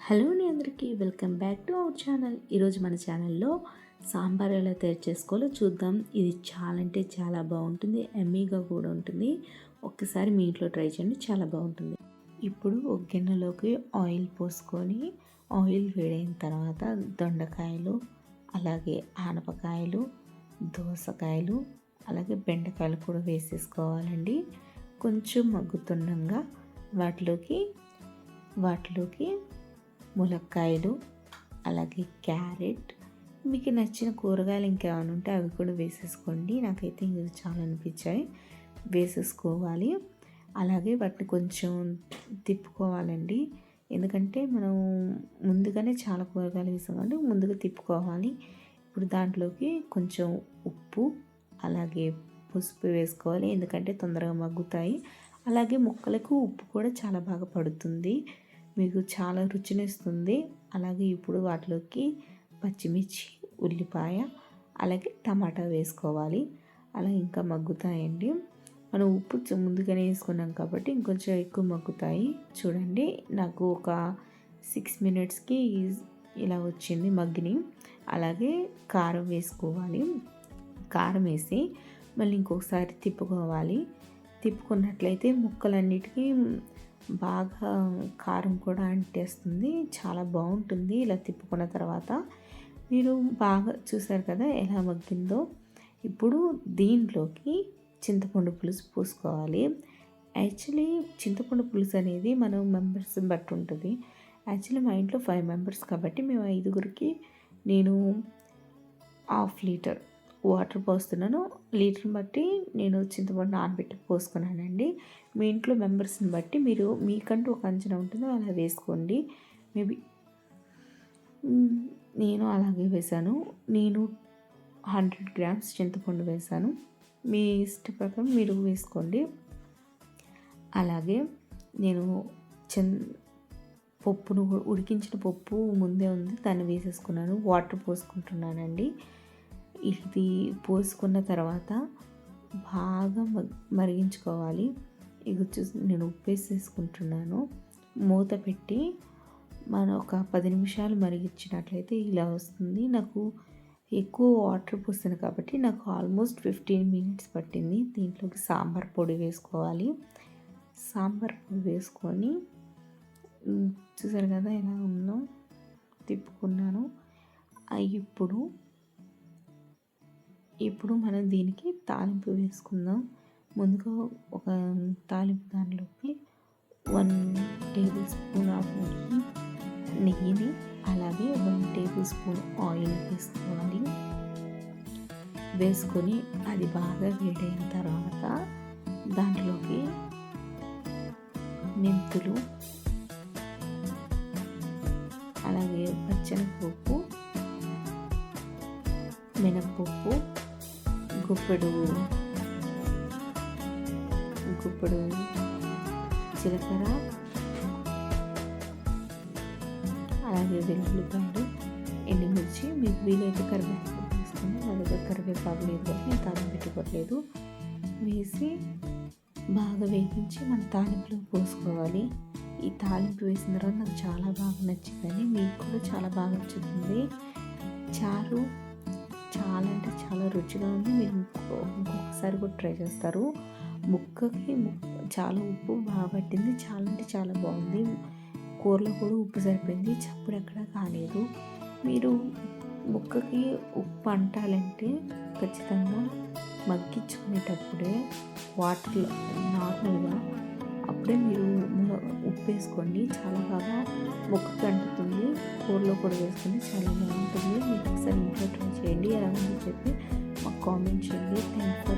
Hello అండి, అందరికీ welcome back to our channel. ఈరోజు మన ఛానల్లో సాంబార్ ఎలా తయారు చేసుకోవాలో చూద్దాం. ఇది చాలా అంటే చాలా బాగుంటుంది, ఎమ్మీగా కూడా ఉంటుంది. ఒక్కసారి మీ ఇంట్లో ట్రై చేయండి, చాలా బాగుంటుంది. ఇప్పుడు ఒక గిన్నెలోకి ఆయిల్ పోసుకొని ఆయిల్ వేడైన తర్వాత దొండకాయలు, అలాగే ఆనపకాయలు, దోసకాయలు, అలాగే బెండకాయలు కూడా వేసేసుకోవాలండి. కొంచెం మగ్గుతుండగా వాటిలోకి ములక్కాయలు, అలాగే క్యారెట్, మీకు నచ్చిన కూరగాయలు ఇంకేమైనా ఉంటే అవి కూడా వేసేసుకోండి. నాకైతే ఇవి చాలా అనిపించాయి, వేసేసుకోవాలి. అలాగే వాటిని కొంచెం తిప్పుకోవాలండి, ఎందుకంటే మనం ముందుగానే చాలా కూరగాయలు వేసాం కాబట్టి ముందుగా తిప్పుకోవాలి. ఇప్పుడు దాంట్లోకి కొంచెం ఉప్పు, అలాగే పసుపు వేసుకోవాలి, ఎందుకంటే తొందరగా మగ్గుతాయి. అలాగే ముక్కలకు ఉప్పు కూడా చాలా బాగా పడుతుంది, మీకు చాలా రుచినిస్తుంది. అలాగే ఇప్పుడు వాటిలోకి పచ్చిమిర్చి, ఉల్లిపాయ, అలాగే టమాటా వేసుకోవాలి. అలా ఇంకా మగ్గుతాయండి. మనం ఉప్పు ముందుగానే వేసుకున్నాం కాబట్టి ఇంకొంచెం ఎక్కువ మగ్గుతాయి. చూడండి, నాకు ఒక 6 minutesకి ఇలా వచ్చింది మగ్గిని. అలాగే కారం వేసుకోవాలి. కారం వేసి మళ్ళీ ఇంకొకసారి తిప్పుకోవాలి. తిప్పుకున్నట్లయితే ముక్కలన్నిటికీ బాగా కారం కూడా అంటేస్తుంది, చాలా బాగుంటుంది. ఇలా తిప్పుకున్న తర్వాత మీరు బాగా చూసారు కదా ఎలా మగ్గిందో. ఇప్పుడు దీంట్లోకి చింతపండు పులుసు పోసుకోవాలి. యాక్చువల్లీ చింతపండు పులుసు అనేది మనం మెంబర్స్ బట్టి ఉంటుంది. యాక్చువల్లీ మా ఇంట్లో 5 members కాబట్టి మేము 5గురికి నేను 1/2 లీటర్ వాటర్ పోస్తున్నాను. లీటర్ని బట్టి నేను చింతపండు నానబెట్టి పోసుకున్నానండి. మీ ఇంట్లో మెంబర్స్ని బట్టి మీరు మీకంటూ ఒక అంచనా ఉంటుందో అలా వేసుకోండి. మేబీ నేను అలాగే వేశాను. నేను 100 grams చింతపండు వేశాను. మీ ఇష్ట ప్రకారం మీరు వేసుకోండి. అలాగే నేను పప్పును ఉడికించిన పప్పు ముందే ఉంది, దాన్ని వేసేసుకున్నాను. వాటర్ పోసుకుంటున్నానండి. ఇది పోసుకున్న తర్వాత బాగా మరిగించుకోవాలి. ఇది చూసి నేను ఉప్పు వేసేసుకుంటున్నాను. మూత పెట్టి మనం ఒక 10 నిమిషాలు మరిగించినట్లయితే ఇలా వస్తుంది. నాకు ఎక్కువ వాటర్ పోస్తాను కాబట్టి నాకు ఆల్మోస్ట్ 15 minutes పట్టింది. దీంట్లోకి సాంబార్ పొడి వేసుకోవాలి. సాంబార్ పొడి వేసుకొని చూసారు కదా ఎలా ఉందో, తిప్పుకున్నాను. ఇప్పుడు మనం దీనికి తాలింపు వేసుకుందాం. ముందుగా ఒక తాలింపు దానిలోకి 1 tablespoon ఆఫ్ నెయ్యిని, అలాగే 1 tablespoon ఆయిల్ వేసుకోవాలి. వేసుకొని అది బాగా వేడైన తర్వాత దాంట్లోకి మెంతులు, అలాగే పచ్చెనగపప్పు, మినప్పప్పు, గుప్పెడు జీలకర్ర, అలాగే వెల్లుల్లిపాయలు, ఎండుమిర్చి, మీకు వీలైతే కరివేపాకు వేసుకొని, నా దగ్గర కరివేపాకు లేదు కాబట్టి నేను తాలింపు పెట్టుకోవట్లేదు. వేసి బాగా వేగించి మన తాలింపులో పోసుకోవాలి. ఈ తాలింపు వేసిన తర్వాత నాకు చాలా బాగా నచ్చిందని, మీకు కూడా చాలా బాగా నచ్చుతుంది. చారు చాలా అంటే చాలా రుచిగా ఉంది. మీరు ఇంకొకసారి కూడా ట్రై చేస్తారు. ముక్కకి చాలా ఉప్పు బాగా పట్టింది, చాలా అంటే చాలా బాగుంది. కూరలో కూడా ఉప్పు సరిపోయింది, చప్పుడు ఎక్కడ కాలేదు. మీరు ముక్కకి ఉప్పు అంటాలంటే ఖచ్చితంగా మగ్గించుకునేటప్పుడే వాటర్లో నార్మల్గా అప్పుడే మీరు ఉప్పు వేసుకోండి, చాలా బాగా ముక్కకి అంటుతుంది. కూరలో కూడా వేసుకొని చాలా బాగుంటుంది. మీరు ఒకసారి ఇంట్లో ట్రై చేయండి, ఎలా ఉందో చెప్పి మాకు కామెంట్ చేయండి. Thank you.